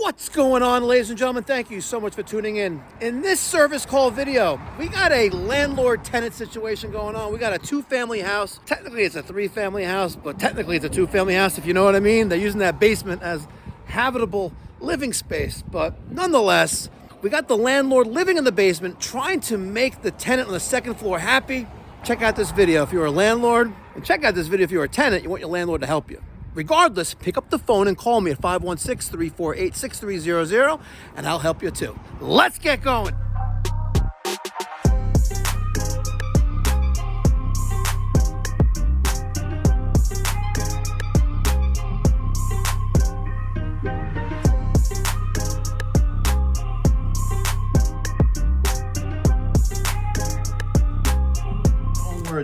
What's going on, ladies and gentlemen? Thank you so much for tuning in. In this service call video, we got a landlord-tenant situation going on. We got a two-family house. Technically, it's a three-family house, but technically it's a two-family house, if you know what I mean. They're using that basement as habitable living space, but nonetheless, we got the landlord living in the basement, trying to make the tenant on the second floor happy. Check out this video if you're a landlord, and check out this video if you're a tenant, you want your landlord to help you. Regardless, pick up the phone and call me at 516-348-6300, and I'll help you too. Let's get going.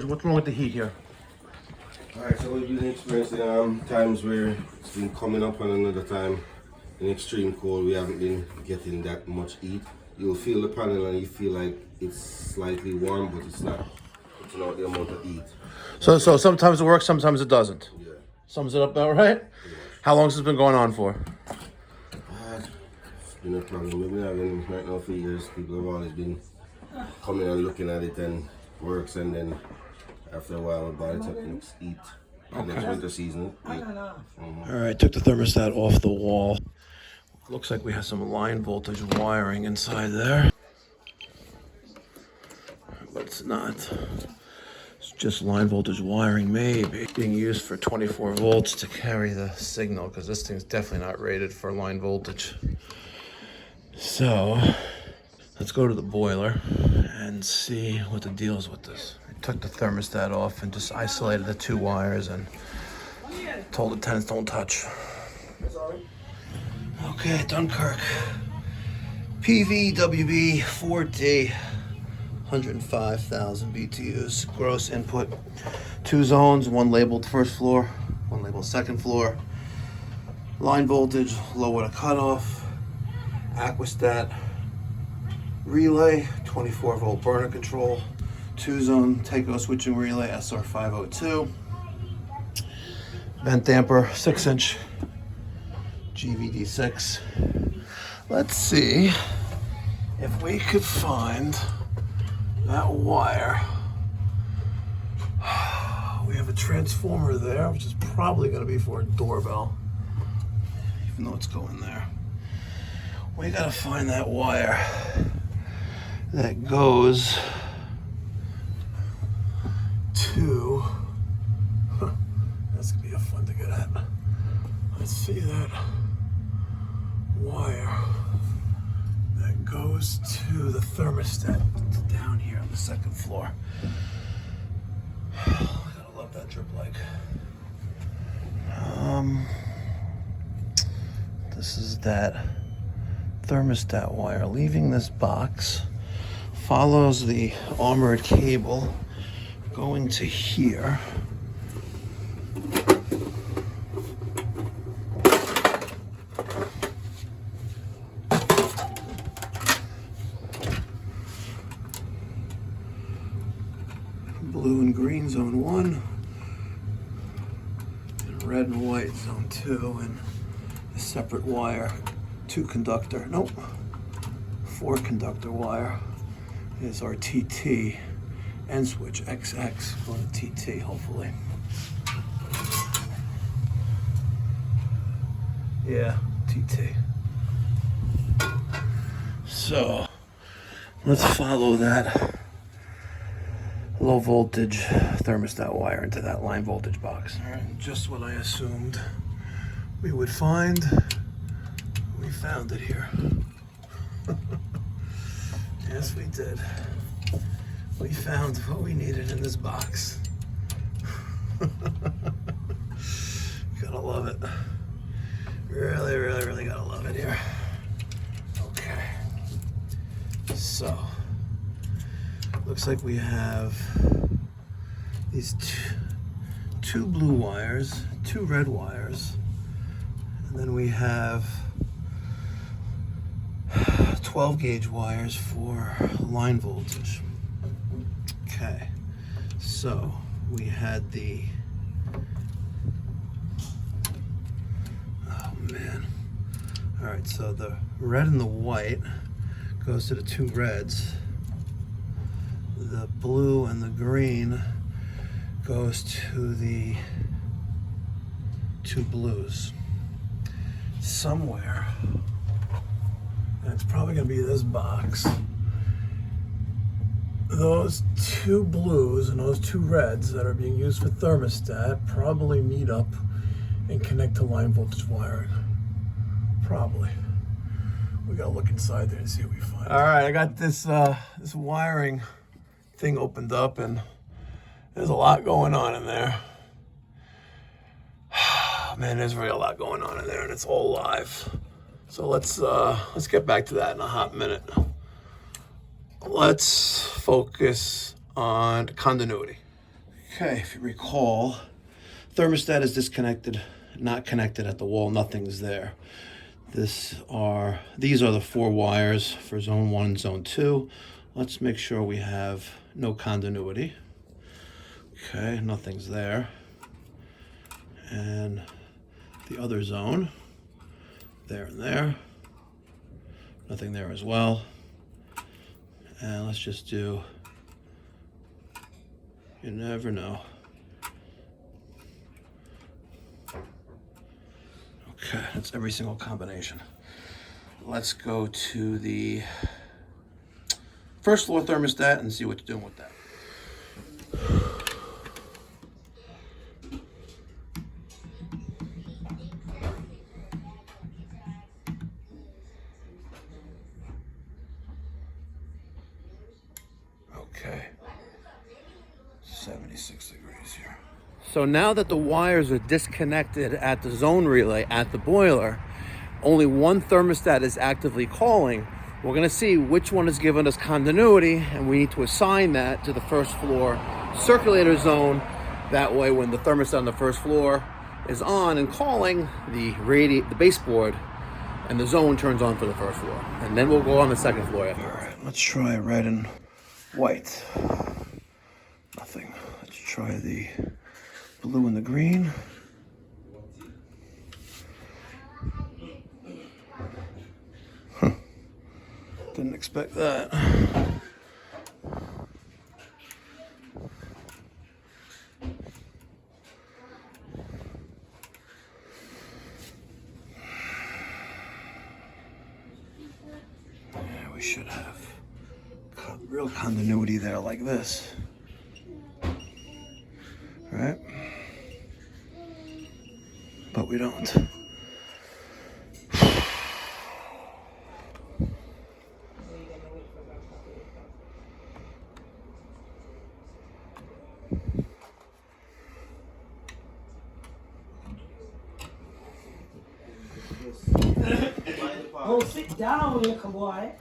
What's wrong with the heat here? Alright, so we've been experiencing times where it's been coming up, and another time in extreme cold we haven't been getting that much heat. You'll feel the panel and you feel like it's slightly warm, but it's not. It's not the amount of heat. So sometimes it works, sometimes it doesn't. Yeah. Sums it up about right? Yeah. How long has this been going on for? It's been a problem. We've been having right now for years. People have always been coming and looking at it and works, and then after a while, the body techniques eat. And next winter season, eat. All right, took the thermostat off the wall. Looks like we have some line voltage wiring inside there. But it's not. It's just line voltage wiring, maybe. Being used for 24 volts to carry the signal, because this thing's definitely not rated for line voltage. So, let's go to the boiler and see what the deal is with this. Took the thermostat off and just isolated the two wires and told the tenants don't touch. Okay, Dunkirk. PVWB 4D, 105,000 BTUs. Gross input. 2 zones, one labeled first floor, one labeled second floor. Line voltage, low water cutoff. Aquastat relay, 24 volt burner control. 2-zone Teco switching relay, SR502. Vent damper, 6-inch GVD6. Let's see if we could find that wire. We have a transformer there, which is probably going to be for a doorbell, even though it's going there. We got to find that wire that goes to, that's gonna be fun to get at. Let's see that wire that goes to the thermostat down here on the second floor. I gotta love that drip like. This is that thermostat wire leaving this box, follows the armored cable going to here. Blue and green, zone 1. And red and white, zone 2. And a separate wire, 2 conductor, 4 conductor wire is our TT. End switch XX for the TT, hopefully. Yeah, TT. So let's follow that low voltage thermostat wire into that line voltage box. All right, just what I assumed we would find. We found it here. Yes, we did. We found what we needed in this box. Gotta love it. Really, really, really gotta love it here. Okay. So, looks like we have these two blue wires, 2 red wires, and then we have 12 gauge wires for line voltage. Okay, so we had the, oh man, All right, so the red and the white goes to the two reds. The blue and the green goes to the two blues. Somewhere, and it's probably gonna be this box, those two blues and those two reds that are being used for thermostat probably meet up and connect to line voltage wiring. Probably. We gotta look inside there and see what we find. All right, I got this this wiring thing opened up, and there's a lot going on in there. Man, there's really a lot going on in there, and it's all live. So let's get back to that in a hot minute. Let's focus on continuity. Okay, if you recall, thermostat is disconnected, not connected at the wall, nothing's there. These are the 4 wires for zone 1 and zone 2. Let's make sure we have no continuity. Okay, nothing's there. And the other zone, there and there, nothing there as well. And let's just do, you never know. Okay, that's every single combination. Let's go to the first floor thermostat and see what you're doing with that. Okay, 76 degrees here. So now that the wires are disconnected at the zone relay at the boiler, only one thermostat is actively calling. We're gonna see which one is giving us continuity, and we need to assign that to the first floor circulator zone. That way, when the thermostat on the first floor is on and calling, the baseboard and the zone turns on for the first floor. And then we'll go on the second floor after. All right, let's try red and white. Nothing. Let's try the blue and the green. Didn't expect that. Yeah, we should have real continuity there like this. Right? But we don't. Oh, sit down, little boy.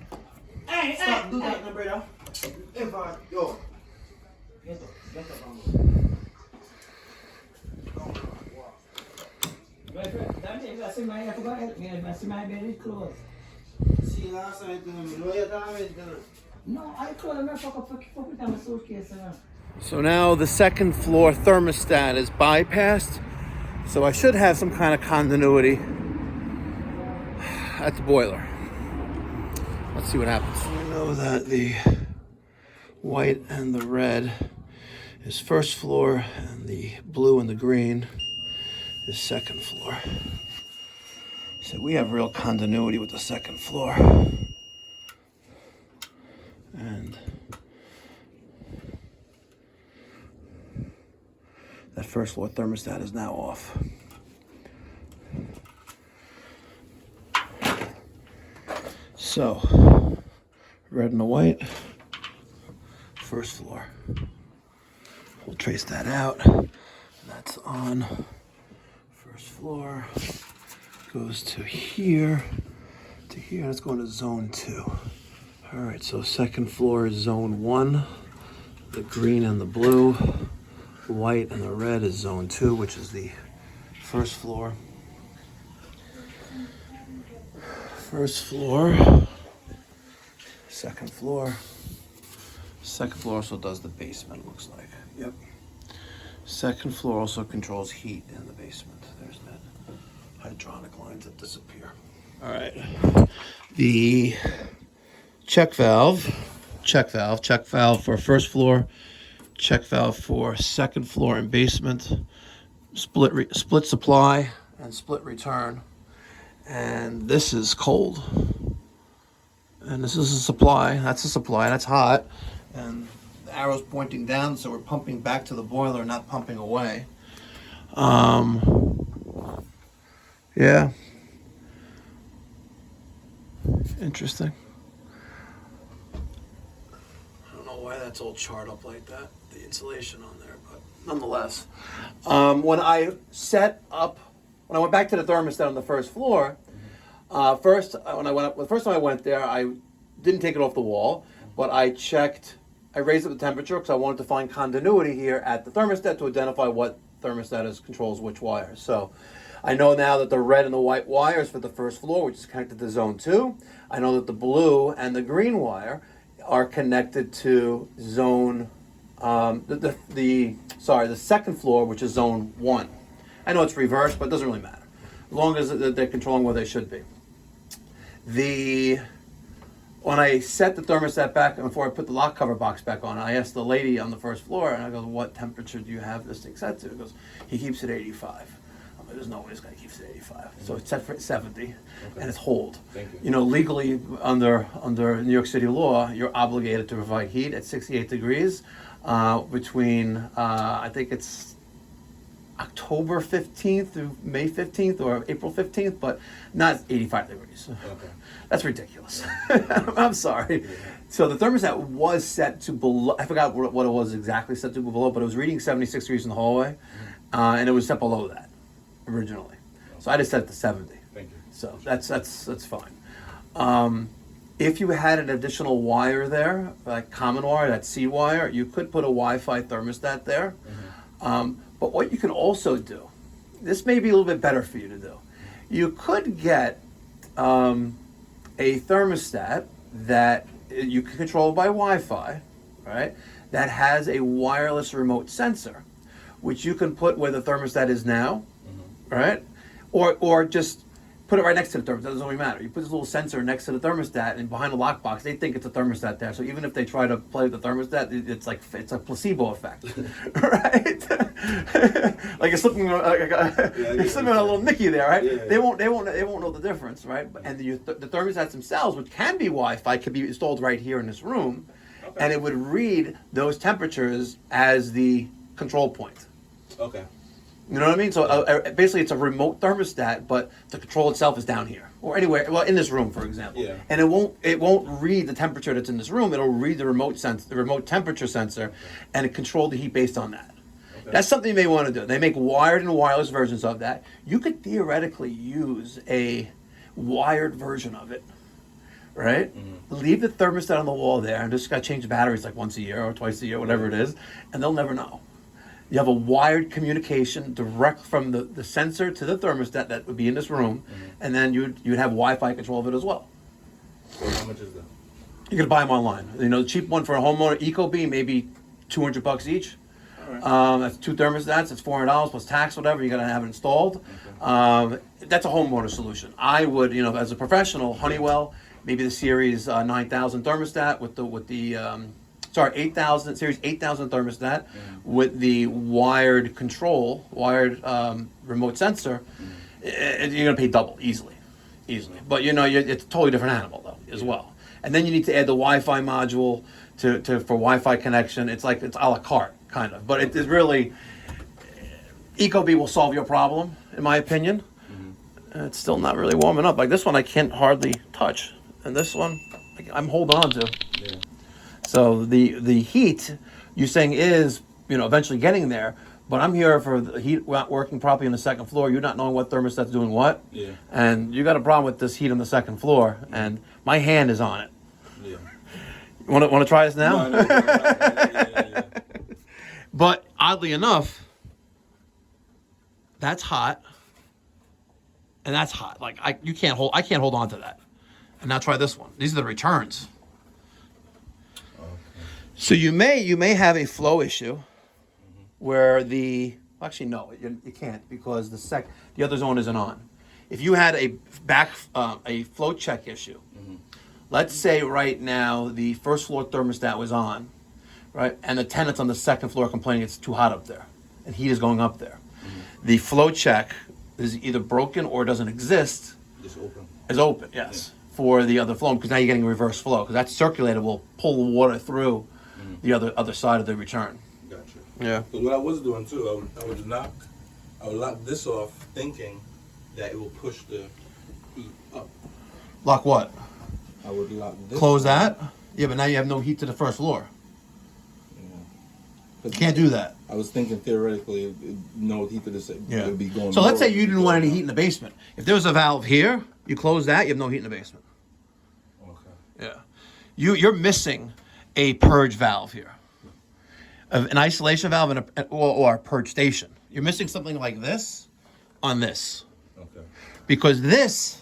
Hey, Stop, do that, no, brother. Ever, yo. Get up, My friend, that day, I see my, I forgot to help me, I see my bed is closed. See, last time, no, you're damaged, No, I told him I fuck it on my suitcase. So now the second floor thermostat is bypassed. So I should have some kind of continuity at the boiler. Let's see what happens. We know that the white and the red is first floor, and the blue and the green is second floor. So we have real continuity with the second floor. And that first floor thermostat is now off. So, red and the white, first floor. We'll trace that out. That's on first floor. Goes to here, Let's go into zone 2. All right, so second floor is zone 1. The green and the blue. The white and the red is zone 2, which is the first floor. First floor, second floor. Second floor also does the basement, looks like. Yep. Second floor also controls heat in the basement. There's that hydronic lines that disappear. All right. The check valve for first floor, check valve for second floor and basement, split supply and split return. And this is cold. And this is a supply. That's a supply. That's hot. And the arrow's pointing down, so we're pumping back to the boiler, not pumping away. Yeah. Interesting. I don't know why that's all charred up like that, the insulation on there, but nonetheless. When I went back to the thermostat on the first floor, the first time I went there, I didn't take it off the wall, but I raised up the temperature because I wanted to find continuity here at the thermostat to identify what thermostat controls which wires. So I know now that the red and the white wires for the first floor, which is connected to zone 2. I know that the blue and the green wire are connected to zone, the second floor, which is zone 1. I know it's reversed, but it doesn't really matter, as long as they're controlling where they should be. When I set the thermostat back, and before I put the lock cover box back on, I asked the lady on the first floor, and I go, what temperature do you have this thing set to? He goes, he keeps it 85. I'm like, there's no way this guy keeps it 85. So it's set for 70, and it's hold. Thank you. You know, legally, under New York City law, you're obligated to provide heat at 68 degrees between, I think it's October 15th through May 15th or April 15th, but not 85 degrees. Okay. That's ridiculous. I'm sorry. So the thermostat was set to below, I forgot what it was exactly set to below, but it was reading 76 degrees in the hallway, and it was set below that originally. So I just set it to 70. Thank you. So that's fine. If you had an additional wire there, like common wire, that C wire, you could put a Wi-Fi thermostat there. But what you can also do, this may be a little bit better for you to do. You could get a thermostat that you can control by Wi-Fi, right? That has a wireless remote sensor, which you can put where the thermostat is now, right? Or just put it right next to the thermostat. It doesn't really matter. You put this little sensor next to the thermostat, and behind the lockbox, they think it's a thermostat there. So even if they try to play with the thermostat, it's a placebo effect, right? Like you're slipping, you're slipping on a little Mickey there, right? Yeah. They won't know the difference, right? And the thermostats themselves, which can be Wi-Fi, could be installed right here in this room, and it would read those temperatures as the control point. Okay. You know what I mean? So basically, it's a remote thermostat, but the control itself is down here or anywhere. Well, in this room, for example. Yeah. And it won't read the temperature that's in this room. It'll read the remote temperature sensor, and it control the heat based on that. Okay. That's something you may want to do. They make wired and wireless versions of that. You could theoretically use a wired version of it, right? Mm-hmm. Leave the thermostat on the wall there, and just got to change the batteries like once a year or twice a year, whatever it is, and they'll never know. You have a wired communication direct from the sensor to the thermostat that would be in this room, and then you'd have Wi-Fi control of it as well. So how much is that? You can buy them online. You know, the cheap one for a homeowner, EcoBeam, maybe $200 each. All right. That's 2 thermostats. That's $400 plus tax, whatever. You got to have it installed. Okay. That's a homeowner solution. I would, you know, as a professional, Honeywell, maybe the Series 9000 thermostat with the 8,000 Series 8000 thermostat with the wired remote sensor. You're gonna pay double easily. But you know, it's a totally different animal though as well. And then you need to add the Wi-Fi module for Wi-Fi connection. It's a la carte kind of, but it is really Ecobee will solve your problem in my opinion. It's still not really warming up. Like this one, I can't hardly touch, and this one I'm holding on to. Yeah. So the heat you're saying is, you know, eventually getting there, but I'm here for the heat not working properly on the second floor. You're not knowing what thermostat's doing what. Yeah. And you got a problem with this heat on the second floor, and my hand is on it. Yeah. You want to try this now? No. Yeah. But oddly enough, that's hot, and that's hot. Like I can't hold on to that. And now try this one. These are the returns. So you may have a flow issue where actually no, you can't because the other zone isn't on. if you had a float check issue, let's say right now the first floor thermostat was on, right, and the tenant's on the second floor complaining it's too hot up there, and heat is going up there. The float check is either broken or doesn't exist. Just open. Is open, yes, for the other flow, because now you're getting reverse flow, because that circulator will pull the water through the other side of the return. Gotcha. Yeah. Because what I was doing too, I would lock this off, thinking that it will push the heat up. Lock what? I would lock this. Close that? Yeah, but now you have no heat to the first floor. You can't do that. I was thinking theoretically, no heat to this. It would be going. So let's say you didn't want any heat in the basement. If there was a valve here, you close that, you have no heat in the basement. Okay. Yeah. You're missing a purge valve here. An isolation valve or a purge station. You're missing something like this on this. Okay. Because this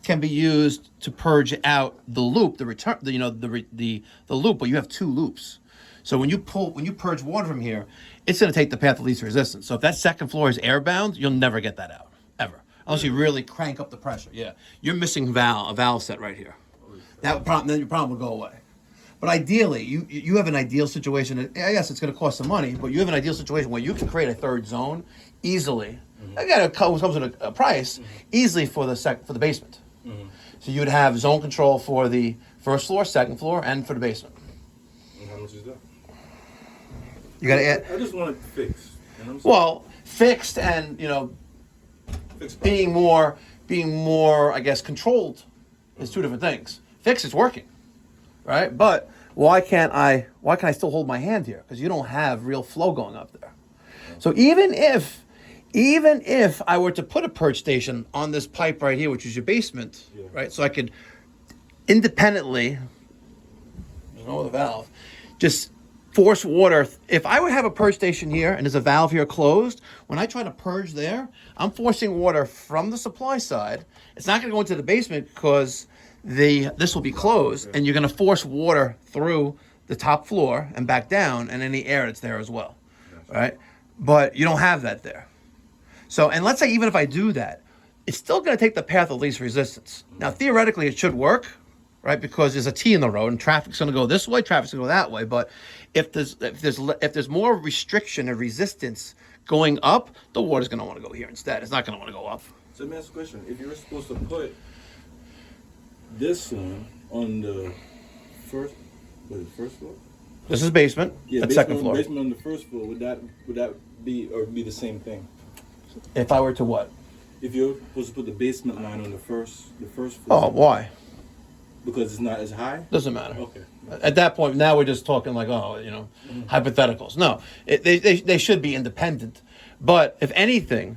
can be used to purge out the loop, the return, the loop, but you have two loops. So when you purge water from here, it's going to take the path of least resistance. So if that second floor is airbound, you'll never get that out, ever. Unless you really crank up the pressure. Yeah. You're missing a valve set right here. Then your problem will go away. But ideally, you have an ideal situation. Yes, it's going to cost some money, but you have an ideal situation where you can create a third zone easily. Again, it comes with a price easily for the basement. So you would have zone control for the first floor, second floor, and for the basement. And how much is that? You got to add. I just want it fixed. You know what I'm saying? Well, fixed and Fixed being more, I guess, controlled is two different things. Fixed is working, right? But why can't I still hold my hand here? Because you don't have real flow going up there. So even if I were to put a purge station on this pipe right here, which is your basement, right? So I could independently, there's no other valve, just force water. If I would have a purge station here and there's a valve here closed, when I try to purge there, I'm forcing water from the supply side. It's not going to go into the basement because this will be closed, and you're going to force water through the top floor and back down, and any air that's there as well, right? But you don't have that there. So, and let's say even if I do that, it's still going to take the path of least resistance. Now, theoretically, it should work, right? Because there's a T in the road, and traffic's going to go this way, traffic's going to go that way. But if there's more restriction and resistance going up, the water's going to want to go here instead. It's not going to want to go up. So let me ask a question. If you were supposed to put this one on the first floor? This is basement. Yeah, that's second floor. Basement on the first floor. Would that be the same thing? If I were to what? If you're supposed to put the basement line on the first floor. Oh, why? Because it's not as high? Doesn't matter. Okay. At that point, now we're just talking like, hypotheticals. No, they should be independent. But if anything,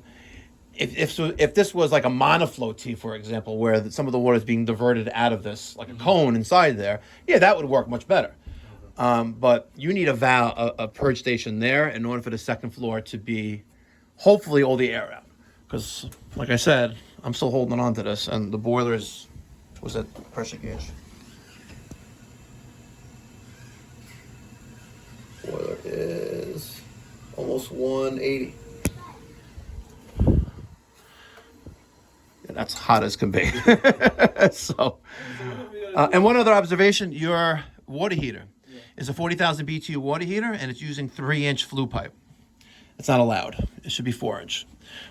if this was like a monoflow tee, for example, where some of the water is being diverted out of this, like a cone inside there, yeah, that would work much better. But you need a purge station there in order for the second floor to be, hopefully, all the air out. Because, like I said, I'm still holding on to this, and the boiler was at pressure gauge. Boiler is almost 180. That's hot as can be. So, and one other observation, your water heater is a 40,000 BTU water heater, and it's using 3-inch flue pipe. It's not allowed. It should be 4-inch.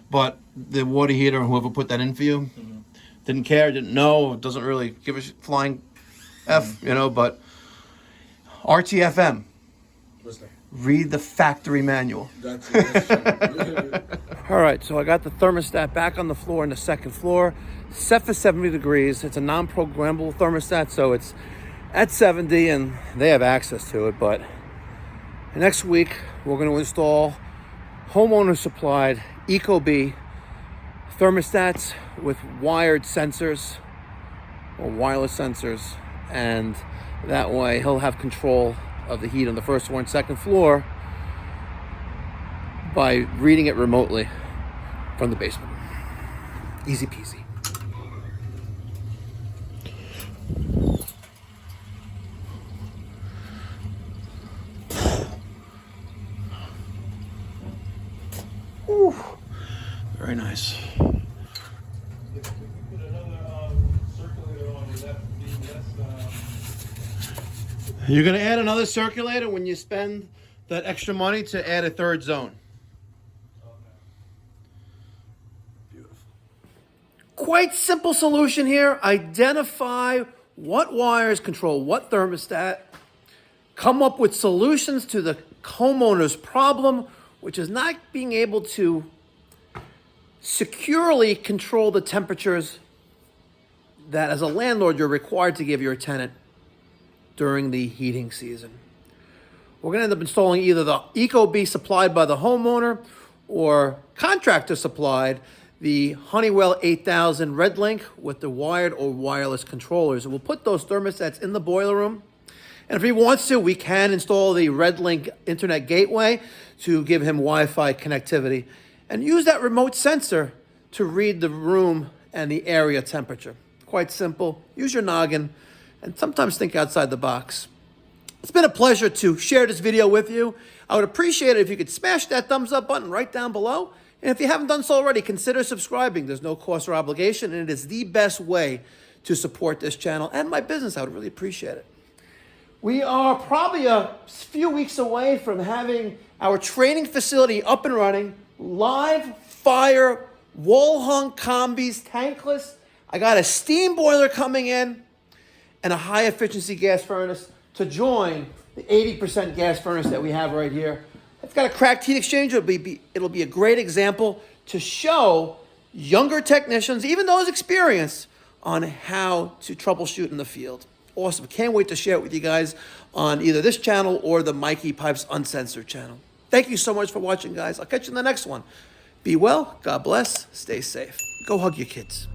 But the water heater, whoever put that in for you, didn't care, didn't know, doesn't really give a flying F, but RTFM. What's that? Read the factory manual. Gotcha. All right, so I got the thermostat back on the floor on the second floor, set for 70 degrees. It's a non-programmable thermostat, so it's at 70 and they have access to it. But next week, we're going to install homeowner-supplied Ecobee thermostats with wired sensors or wireless sensors, and that way he'll have control of the heat on the first floor and second floor by reading it remotely from the basement. Easy peasy. Ooh, very nice. You're going to add another circulator when you spend that extra money to add a third zone. Beautiful. Quite simple solution here. Identify what wires control what thermostat. Come up with solutions to the homeowner's problem, which is not being able to securely control the temperatures that as a landlord you're required to give your tenant during the heating season. We're going to end up installing either the Ecobee supplied by the homeowner or contractor supplied, the Honeywell 8000 Red Link with the wired or wireless controllers. We'll put those thermostats in the boiler room. And if he wants to, we can install the Red Link internet gateway to give him Wi-Fi connectivity and use that remote sensor to read the room and the area temperature. Quite simple. Use your noggin and sometimes think outside the box. It's been a pleasure to share this video with you. I would appreciate it if you could smash that thumbs up button right down below. And if you haven't done so already, consider subscribing. There's no cost or obligation, and it is the best way to support this channel and my business. I would really appreciate it. We are probably a few weeks away from having our training facility up and running. Live fire, wall-hung combis, tankless. I got a steam boiler coming in and a high-efficiency gas furnace to join the 80% gas furnace that we have right here. It's got a cracked heat exchanger. It'll be a great example to show younger technicians, even those experienced, on how to troubleshoot in the field. Awesome. Can't wait to share it with you guys on either this channel or the Mikey Pipes Uncensored channel. Thank you so much for watching, guys. I'll catch you in the next one. Be well. God bless. Stay safe. Go hug your kids.